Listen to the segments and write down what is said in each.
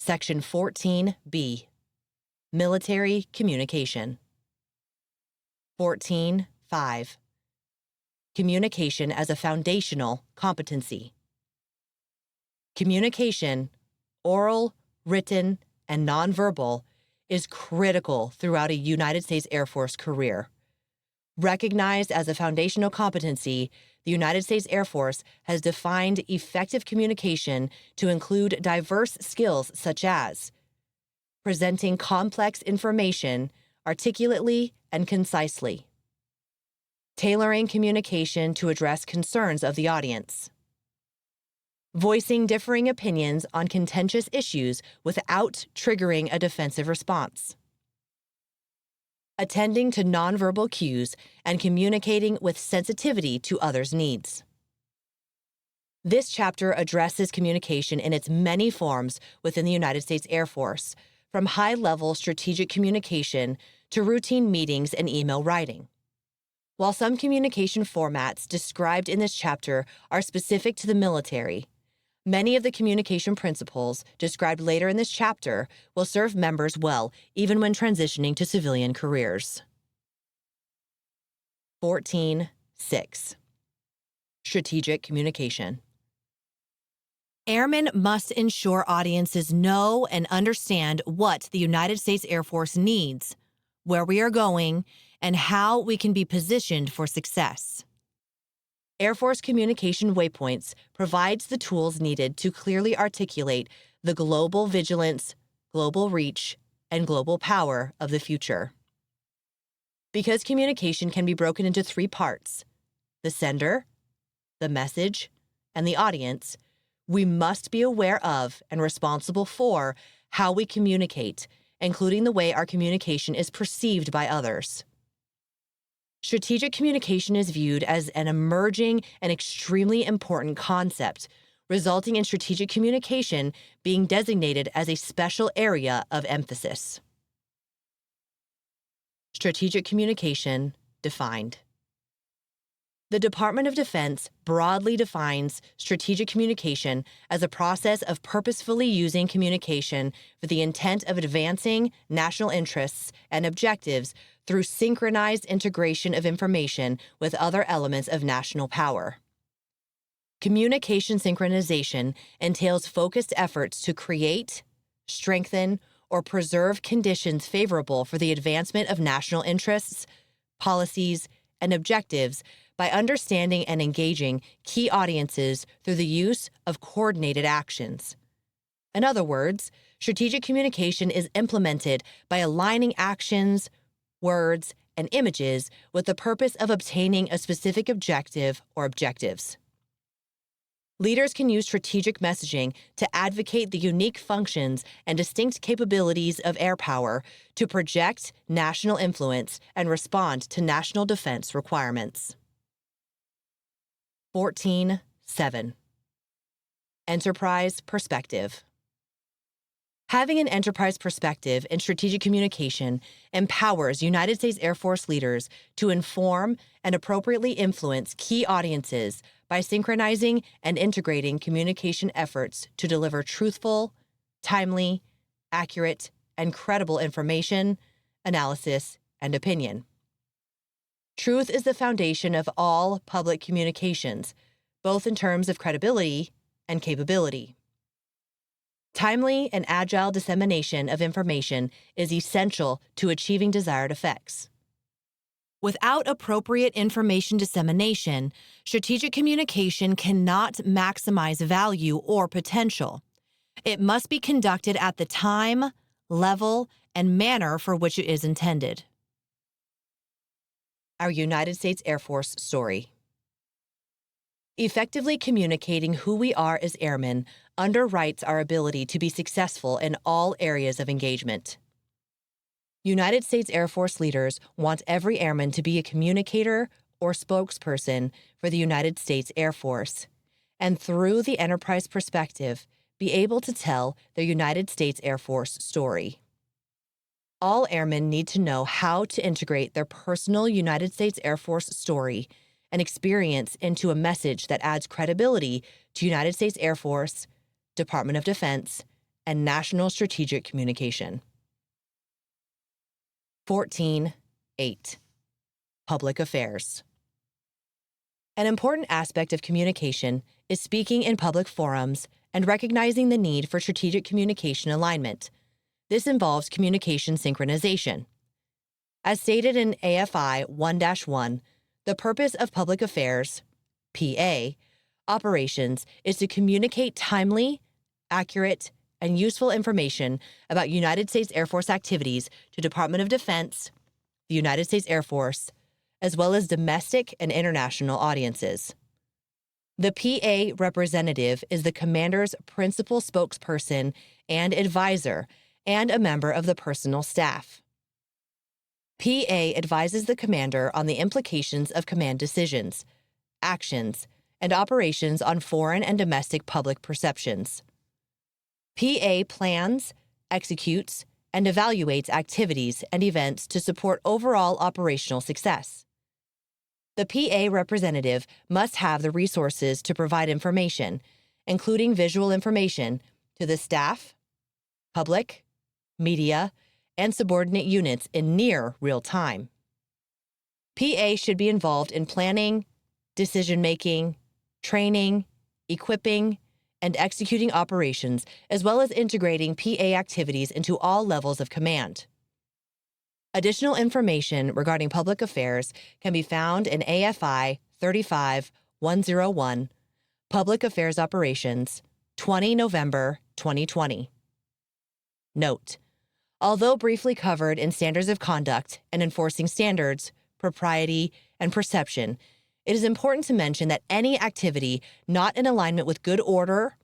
Section 14B, Military Communication. 14.5, Communication as a foundational competency. Communication, oral, written, and nonverbal, is critical throughout a United States Air Force career. Recognized as a foundational competency, the United States Air Force has defined effective communication to include diverse skills such as presenting complex information articulately and concisely, tailoring communication to address concerns of the audience, voicing differing opinions on contentious issues without triggering a defensive response, attending to nonverbal cues and communicating with sensitivity to others' needs. This chapter addresses communication in its many forms within the United States Air Force, from high-level strategic communication to routine meetings and email writing. While some communication formats described in this chapter are specific to the military, many of the communication principles described later in this chapter will serve members well even when transitioning to civilian careers. 14.6, Strategic Communication. Airmen must ensure audiences know and understand what the United States Air Force needs, where we are going, and how we can be positioned for success. Air Force Communication Waypoints provides the tools needed to clearly articulate the global vigilance, global reach, and global power of the future. Because communication can be broken into three parts, the sender, the message, and the audience, we must be aware of and responsible for how we communicate, including the way our communication is perceived by others. Strategic communication is viewed as an emerging and extremely important concept, resulting in strategic communication being designated as a special area of emphasis. Strategic communication defined. The Department of Defense broadly defines strategic communication as a process of purposefully using communication for the intent of advancing national interests and objectives through synchronized integration of information with other elements of national power. Communication synchronization entails focused efforts to create, strengthen, or preserve conditions favorable for the advancement of national interests, policies, and objectives by understanding and engaging key audiences through the use of coordinated actions. In other words, strategic communication is implemented by aligning actions, words, and images with the purpose of obtaining a specific objective or objectives. Leaders can use strategic messaging to advocate the unique functions and distinct capabilities of air power to project national influence and respond to national defense requirements. 14.7, Enterprise Perspective. Having an enterprise perspective in strategic communication empowers United States Air Force leaders to inform and appropriately influence key audiences by synchronizing and integrating communication efforts to deliver truthful, timely, accurate, and credible information, analysis, and opinion. Truth is the foundation of all public communications, both in terms of credibility and capability. Timely and agile dissemination of information is essential to achieving desired effects. Without appropriate information dissemination, strategic communication cannot maximize value or potential. It must be conducted at the time, level, and manner for which it is intended. Our United States Air Force story. Effectively communicating who we are as airmen underwrites our ability to be successful in all areas of engagement. United States Air Force leaders want every airman to be a communicator or spokesperson for the United States Air Force, and through the enterprise perspective, be able to tell their United States Air Force story. All airmen need to know how to integrate their personal United States Air Force story and experience into a message that adds credibility to United States Air Force, Department of Defense, and national strategic communication. 14.8. Public affairs. An important aspect of communication is speaking in public forums and recognizing the need for strategic communication alignment. This involves communication synchronization. As stated in AFI 1-1, the purpose of public affairs, PA, operations is to communicate timely, accurate, and useful information about United States Air Force activities to Department of Defense, the United States Air Force, as well as domestic and international audiences. The PA representative is the commander's principal spokesperson and advisor and a member of the personnel staff. PA advises the commander on the implications of command decisions, actions, and operations on foreign and domestic public perceptions. PA plans, executes, and evaluates activities and events to support overall operational success. The PA representative must have the resources to provide information, including visual information, to the staff, public, media, and subordinate units in near real time. PA should be involved in planning, decision-making, training, equipping, and executing operations, as well as integrating PA activities into all levels of command. Additional information regarding public affairs can be found in AFI 35-101, Public Affairs Operations, 20 November 2020. Note: although briefly covered in Standards of Conduct and Enforcing Standards, Propriety, and Perception, it is important to mention that any activity not in alignment with good order,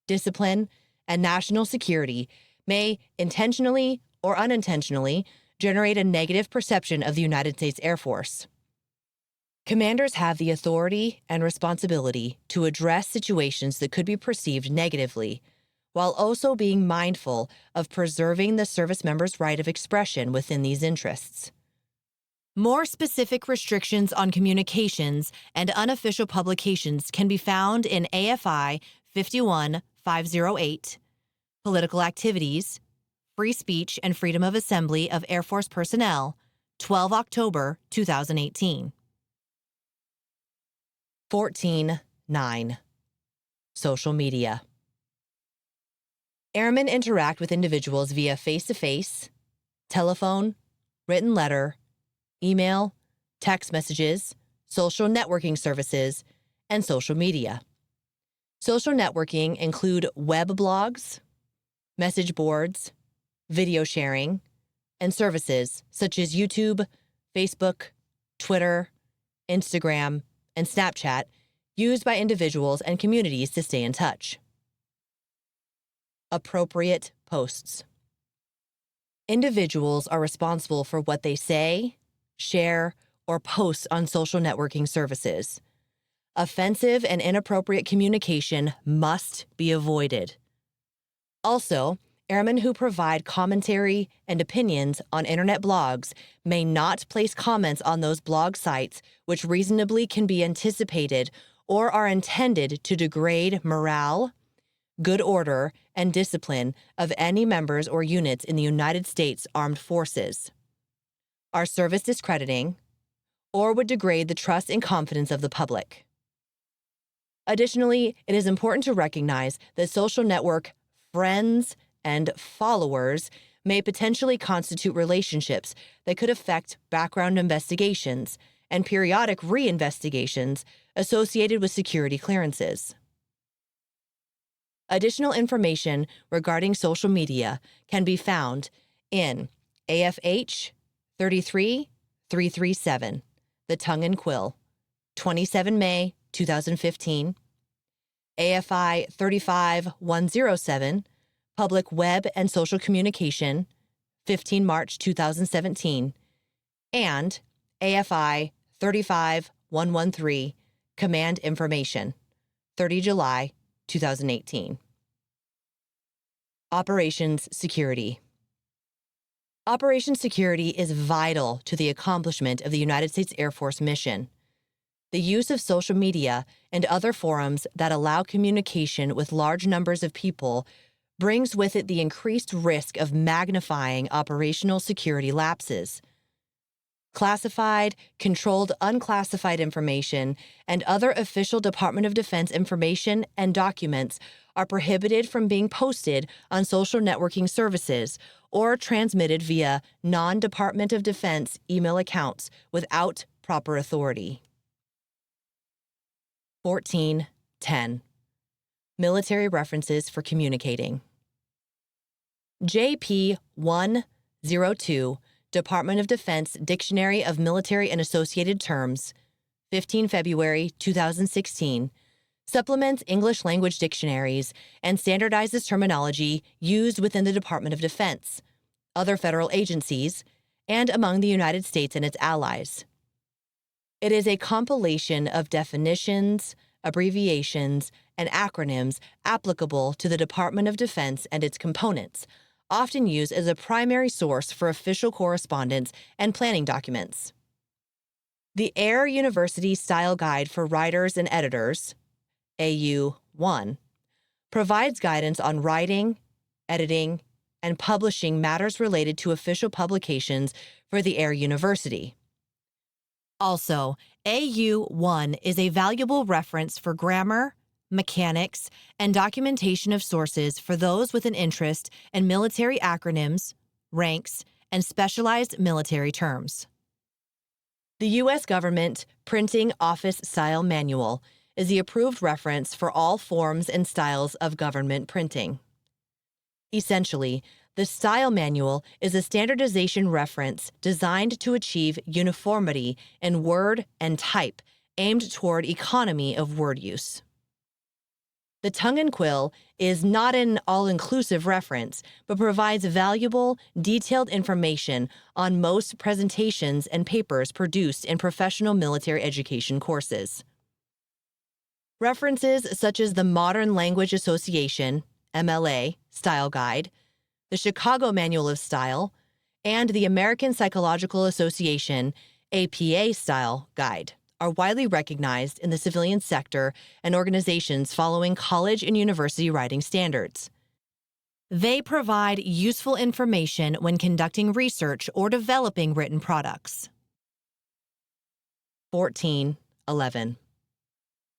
discipline, and national security may intentionally or unintentionally generate a negative perception of the United States Air Force. Commanders have the authority and responsibility to address situations that could be perceived negatively, while also being mindful of preserving the service member's right of expression within these interests. More specific restrictions on communications and unofficial publications can be found in AFI 51-508, Political Activities, Free Speech and Freedom of Assembly of Air Force Personnel, 12 October 2018. 14.9. Social media. Airmen interact with individuals via face-to-face, telephone, written letter, email, text messages, social networking services, and social media. Social networking include web blogs, message boards, video sharing, and services such as YouTube, Facebook, Twitter, Instagram, and Snapchat used by individuals and communities to stay in touch. Appropriate posts. Individuals are responsible for what they say, share, or post on social networking services. Offensive and inappropriate communication must be avoided. Also, airmen who provide commentary and opinions on internet blogs may not place comments on those blog sites which reasonably can be anticipated or are intended to degrade morale, good order, and discipline of any members or units in the United States Armed Forces, are service discrediting, or would degrade the trust and confidence of the public. Additionally, it is important to recognize that social network friends and followers may potentially constitute relationships that could affect background investigations and periodic re-investigations associated with security clearances. Additional information regarding social media can be found in AFH 33337, The Tongue and Quill, 27 May 2015, AFI 35107, Public Web and Social Communication, 15 March 2017, and AFI 35113, Command Information, 30 July 2018. Operations Security. Operations security is vital to the accomplishment of the United States Air Force mission. The use of social media and other forums that allow communication with large numbers of people brings with it the increased risk of magnifying operational security lapses. Classified, controlled unclassified information, and other official Department of Defense information and documents are prohibited from being posted on social networking services or transmitted via non-Department of Defense email accounts without proper authority. 14.10. Military references for communicating. JP 102, Department of Defense Dictionary of Military and Associated Terms, 15 February 2016, supplements English language dictionaries and standardizes terminology used within the Department of Defense, other federal agencies, and among the United States and its allies. It is a compilation of definitions, abbreviations, and acronyms applicable to the Department of Defense and its components, often used as a primary source for official correspondence and planning documents. The Air University Style Guide for Writers and Editors, AU1, provides guidance on writing, editing, and publishing matters related to official publications for the Air University. Also, AU1 is a valuable reference for grammar, mechanics, and documentation of sources for those with an interest in military acronyms, ranks, and specialized military terms. The U.S. Government Printing Office Style Manual is the approved reference for all forms and styles of government printing. Essentially, the Style Manual is a standardization reference designed to achieve uniformity in word and type aimed toward economy of word use. The Tongue and Quill is not an all-inclusive reference, but provides valuable, detailed information on most presentations and papers produced in professional military education courses. References such as the Modern Language Association, MLA, Style Guide, the Chicago Manual of Style, and the American Psychological Association, APA Style Guide are widely recognized in the civilian sector and organizations following college and university writing standards. They provide useful information when conducting research or developing written products. 14.11.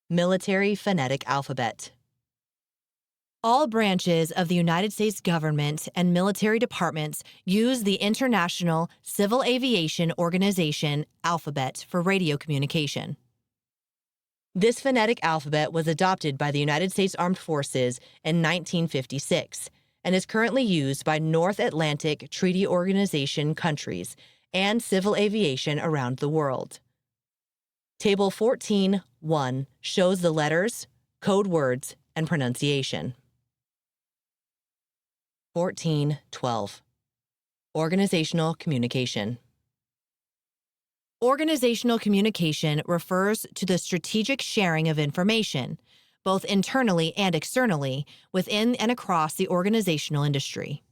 Military Phonetic Alphabet. All branches of the United States government and military departments use the International Civil Aviation Organization alphabet for radio communication. This phonetic alphabet was adopted by the United States Armed Forces in 1956 and is currently used by North Atlantic Treaty Organization countries and civil aviation around the world. Table 14.1 shows the letters, code words, and pronunciation. 14.12. Organizational communication. Organizational communication refers to the strategic sharing of information, both internally and externally, within and across the organizational industry.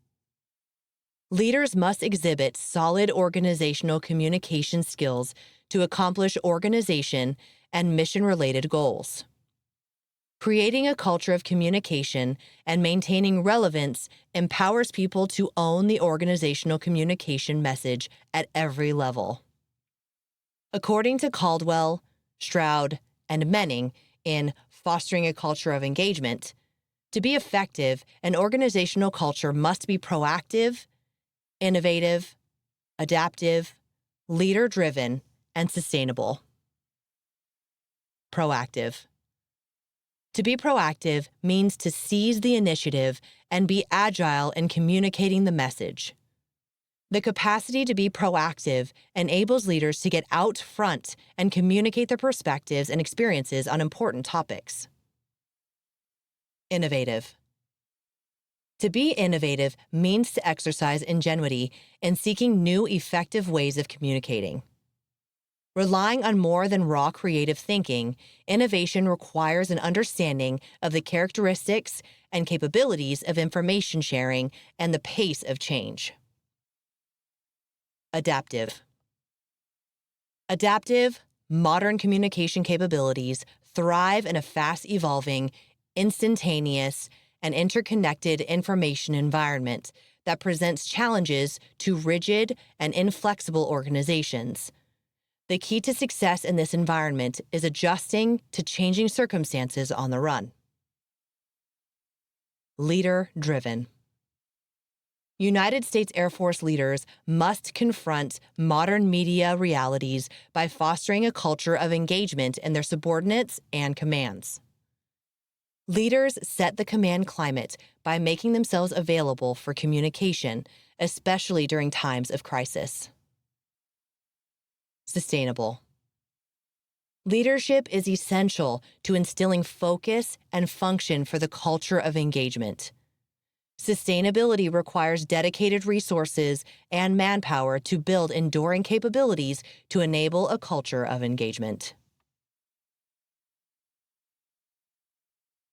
Leaders must exhibit solid organizational communication skills to accomplish organization and mission-related goals. Creating a culture of communication and maintaining relevance empowers people to own the organizational communication message at every level. According to Caldwell, Stroud, and Menning in Fostering a Culture of Engagement, to be effective, an organizational culture must be proactive, innovative, adaptive, leader-driven, and sustainable. Proactive. To be proactive means to seize the initiative and be agile in communicating the message. The capacity to be proactive enables leaders to get out front and communicate their perspectives and experiences on important topics. Innovative. To be innovative means to exercise ingenuity in seeking new effective ways of communicating. Relying on more than raw creative thinking, innovation requires an understanding of the characteristics and capabilities of information sharing and the pace of change. Adaptive. Adaptive, modern communication capabilities thrive in a fast-evolving, instantaneous, and interconnected information environment that presents challenges to rigid and inflexible organizations. The key to success in this environment is adjusting to changing circumstances on the run. Leader-driven. United States Air Force leaders must confront modern media realities by fostering a culture of engagement in their subordinates and commands. Leaders set the command climate by making themselves available for communication, especially during times of crisis. Sustainable. Leadership is essential to instilling focus and function for the culture of engagement. Sustainability requires dedicated resources and manpower to build enduring capabilities to enable a culture of engagement.